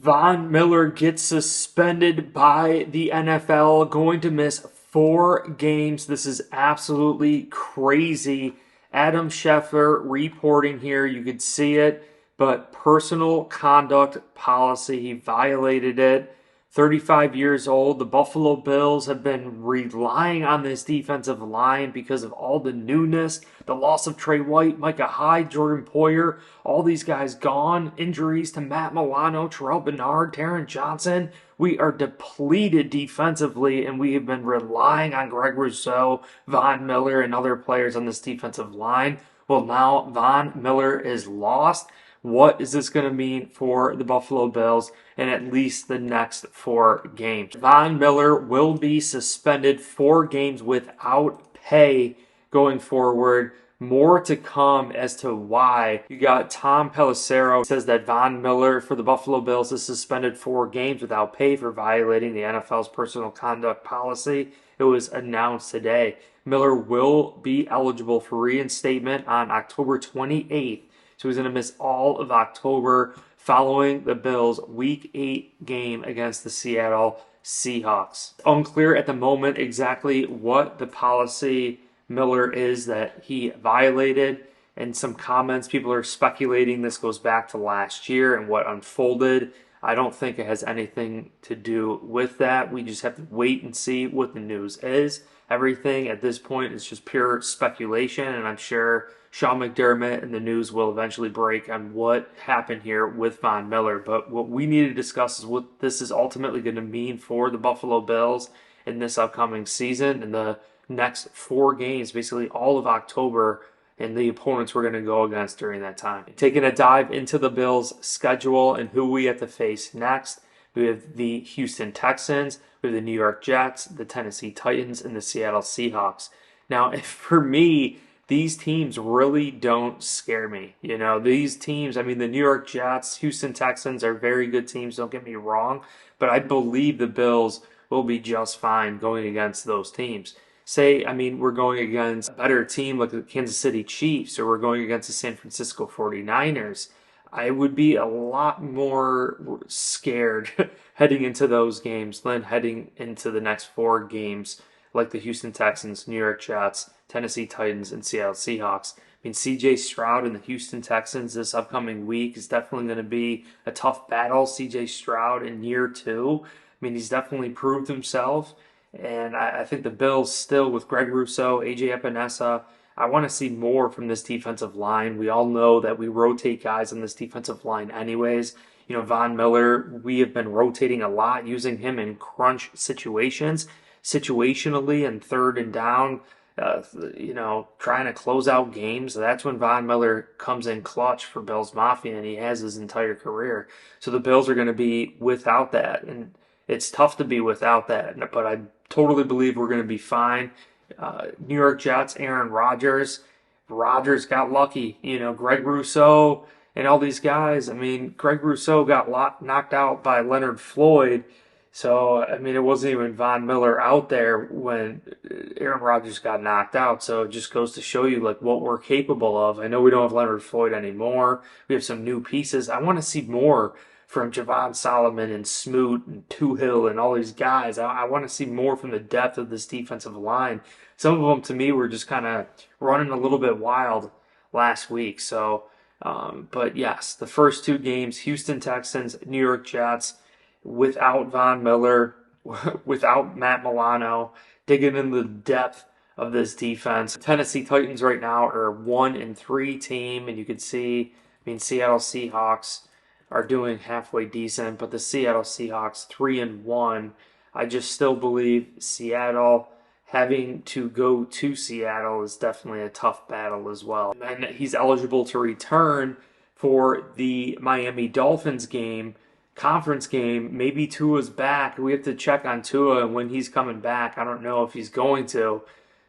Von Miller gets suspended by the NFL, going to miss 4 games. This is absolutely crazy. Adam Schefter reporting here. You could see it, but personal conduct policy. He violated it. 35 years old. The Buffalo Bills have been relying on this defensive line because of all the newness, the loss of Trey White, Micah Hyde, Jordan Poyer, all these guys gone, injuries to Matt Milano, Terrell Bernard, Taron Johnson. We are depleted defensively, and we have been relying on Greg Rousseau, Von Miller, and other players on this defensive line. Well, now Von Miller is lost. What is this going to mean for the Buffalo Bills in at least the next 4 games? Von Miller will be suspended 4 games without pay going forward. More to come as to why. You got Tom Pelissero says that Von Miller for the Buffalo Bills is suspended 4 games without pay for violating the NFL's personal conduct policy. It was announced today. Miller will be eligible for reinstatement on October 28th. So he's going to miss all of October following the Bills' Week 8 game against the Seattle Seahawks. Unclear at the moment exactly what the policy Miller is that he violated. In some comments, people are speculating this goes back to last year and what unfolded. I don't think it has anything to do with that. We just have to wait and see what the news is. Everything at this point is just pure speculation, and I'm sure Sean McDermott and the news will eventually break on what happened here with Von Miller. But what we need to discuss is what this is ultimately going to mean for the Buffalo Bills in this upcoming season and the next 4 games, basically all of October, and the opponents we're going to go against during that time. Taking a dive into the Bills' schedule and who we have to face next, we have the Houston Texans, we have the New York Jets, the Tennessee Titans, and the Seattle Seahawks. Now, for me, these teams really don't scare me. You know, these teams, I mean, the New York Jets, Houston Texans are very good teams, don't get me wrong, but I believe the Bills will be just fine going against those teams. Say, I mean, we're going against a better team like the Kansas City Chiefs, or we're going against the San Francisco 49ers. I would be a lot more scared heading into those games than heading into the next 4 games like the Houston Texans, New York Jets, Tennessee Titans, and Seattle Seahawks. I mean, CJ Stroud and the Houston Texans this upcoming week is definitely going to be a tough battle. CJ Stroud in year 2. I mean, he's definitely proved himself. And I think the Bills still, with Greg Rousseau, AJ Epinesa, I want to see more from this defensive line. We all know that we rotate guys on this defensive line anyways. You know, Von Miller, we have been rotating a lot, using him in crunch situations, situationally and third and down, trying to close out games. That's when Von Miller comes in clutch for Bills Mafia, and he has his entire career. So the Bills are going to be without that, and it's tough to be without that, but I totally believe we're going to be fine. New York Jets, Aaron Rodgers. Rodgers got lucky. You know, Greg Rousseau and all these guys. I mean, Greg Rousseau got knocked out by Leonard Floyd. So, I mean, it wasn't even Von Miller out there when Aaron Rodgers got knocked out. So it just goes to show you, like, what we're capable of. I know we don't have Leonard Floyd anymore. We have some new pieces. I want to see more from Javon Solomon and Smoot and Tuhill and all these guys. I want to see more from the depth of this defensive line. Some of them, to me, were just kind of running a little bit wild last week. So, but yes, the first 2 games, Houston Texans, New York Jets, without Von Miller, without Matt Milano, digging in the depth of this defense. Tennessee Titans right now are a 1-3 team, and you can see, I mean, Seattle Seahawks are doing halfway decent, but the Seattle Seahawks 3-1. I just still believe Seattle, having to go to Seattle, is definitely a tough battle as well. And he's eligible to return for the Miami Dolphins game, conference game. Maybe Tua's back. We have to check on Tua and when he's coming back. I don't know if he's going to.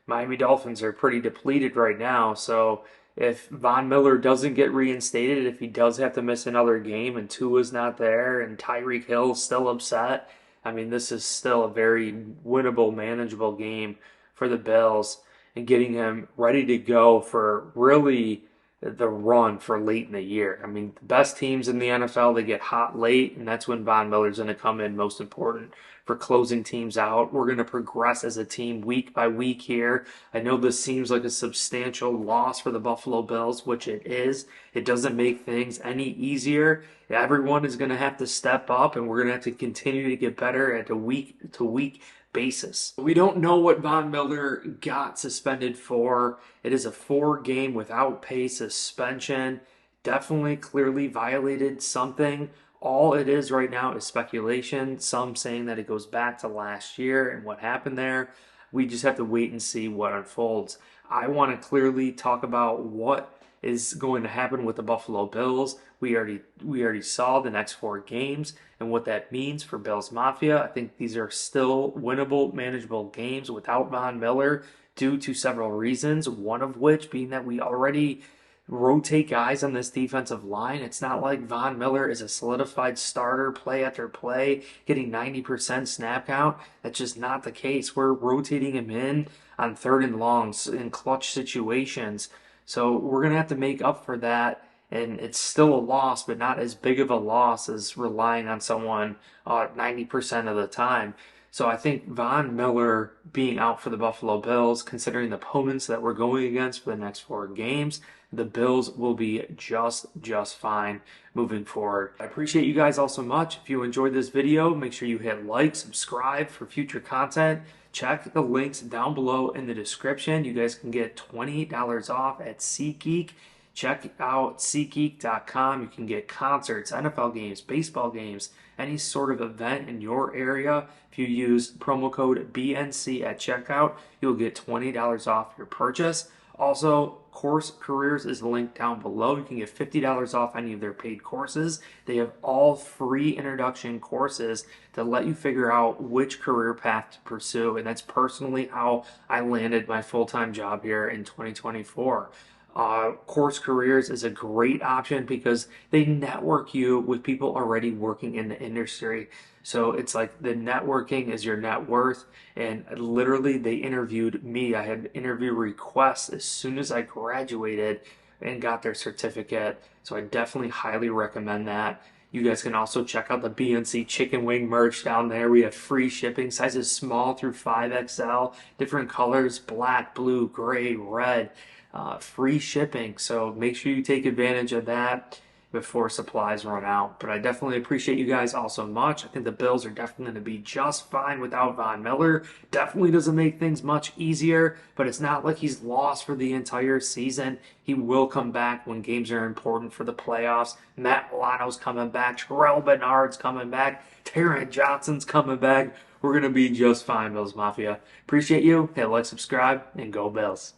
Miami Dolphins are pretty depleted right now, so if Von Miller doesn't get reinstated, if he does have to miss another game and Tua's not there and Tyreek Hill's still upset, I mean, this is still a very winnable, manageable game for the Bills, and getting him ready to go for really the run for late in the year. I mean, the best teams in the NFL, they get hot late, and that's when Von Miller's going to come in most important for closing teams out. We're going to progress as a team week by week here. I know this seems like a substantial loss for the Buffalo Bills, which it is. It doesn't make things any easier. Everyone is going to have to step up, and we're going to have to continue to get better at a week to week basis. We don't know what Von Miller got suspended for. It is a 4-game without pay suspension. Definitely clearly violated something. All it is right now is speculation. Some saying that it goes back to last year and what happened there. We just have to wait and see what unfolds. I want to clearly talk about what is going to happen with the Buffalo Bills. We already saw the next 4 games and what that means for Bills Mafia. I think these are still winnable, manageable games without Von Miller due to several reasons, one of which being that we already rotate guys on this defensive line. It's not like Von Miller is a solidified starter play after play, getting 90% snap count. That's just not the case. We're rotating him in on 3rd and longs in clutch situations. So we're going to have to make up for that. And it's still a loss, but not as big of a loss as relying on someone 90% of the time. So I think Von Miller being out for the Buffalo Bills, considering the opponents that we're going against for the next 4 games, the Bills will be just fine moving forward. I appreciate you guys all so much. If you enjoyed this video, make sure you hit like, subscribe for future content. Check the links down below in the description. You guys can get $20 off at SeatGeek. Check out SeatGeek.com. You can get concerts, NFL games, baseball games, any sort of event in your area. If you use promo code BNC at checkout, you'll get $20 off your purchase. Also, Course Careers is linked down below. You can get $50 off any of their paid courses. They have all free introduction courses to let you figure out which career path to pursue. And that's personally how I landed my full-time job here in 2024. Course Careers is a great option because they network you with people already working in the industry. So it's like the networking is your net worth. And literally they interviewed me. I had interview requests as soon as I graduated and got their certificate. So I definitely highly recommend that. You guys can also check out the BNC chicken wing merch down there. We have free shipping, sizes small through 5XL, different colors, black, blue, gray, red. Free shipping, so make sure you take advantage of that before supplies run out. But I definitely appreciate you guys all so much. I think the Bills are definitely going to be just fine without Von Miller. Definitely doesn't make things much easier, but it's not like he's lost for the entire season. He will come back when games are important for the playoffs. Matt Milano's coming back. Terrell Bernard's coming back. Taron Johnson's coming back. We're going to be just fine, Bills Mafia. Appreciate you. Hit like, subscribe, and go Bills.